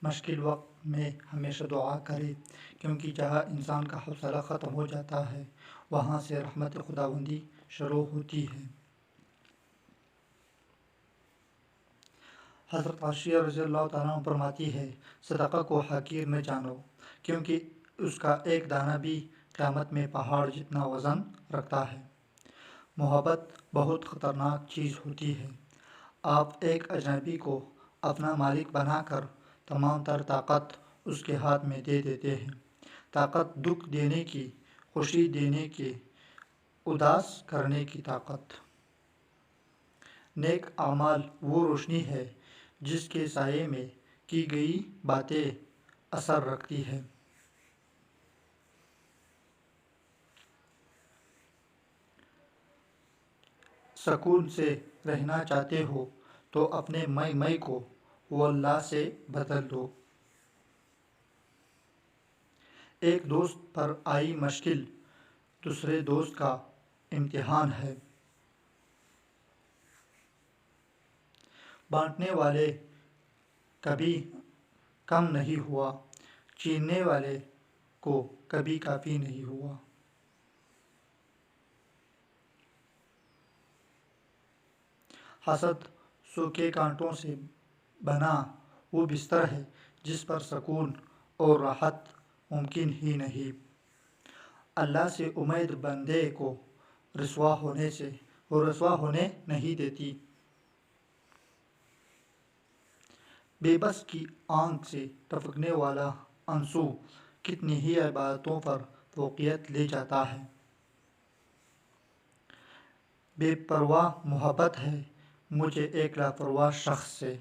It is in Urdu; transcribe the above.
مشکل وقت میں ہمیشہ دعا کرے، کیونکہ جہاں انسان کا حوصلہ ختم ہو جاتا ہے وہاں سے رحمت خداوندی شروع ہوتی ہے۔ حضرت عائشہ رضی اللہ تعالیٰ عنہ فرماتی ہے، صدقہ کو حقیر نہ جانو، کیونکہ اس کا ایک دانہ بھی قیامت میں پہاڑ جتنا وزن رکھتا ہے۔ محبت بہت خطرناک چیز ہوتی ہے۔ آپ ایک اجنبی کو اپنا مالک بنا کر تمام تر طاقت اس کے ہاتھ میں دے دیتے ہیں۔ طاقت دکھ دینے کی، خوشی دینے کی، اداس کرنے کی طاقت۔ نیک اعمال وہ روشنی ہے جس کے سائے میں کی گئی باتیں اثر رکھتی ہیں۔ سکون سے رہنا چاہتے ہو تو اپنے میں کو وہ اللہ سے بدل دو۔ ایک دوست پر آئی مشکل دوسرے دوست کا امتحان ہے۔ بانٹنے والے کبھی کم نہیں ہوا، چیننے والے کو کبھی کافی نہیں ہوا۔ حسد سوکھے کانٹوں سے بنا وہ بستر ہے جس پر سکون اور راحت ممکن ہی نہیں۔ اللہ سے امید بندے کو رسوا ہونے نہیں دیتی۔ بے بس کی آنکھ سے ٹپکنے والا آنسو کتنی ہی عبادتوں پر فوقیت لے جاتا ہے۔ بے پرواہ محبت ہے مجھے ایک لاپرواہ شخص سے۔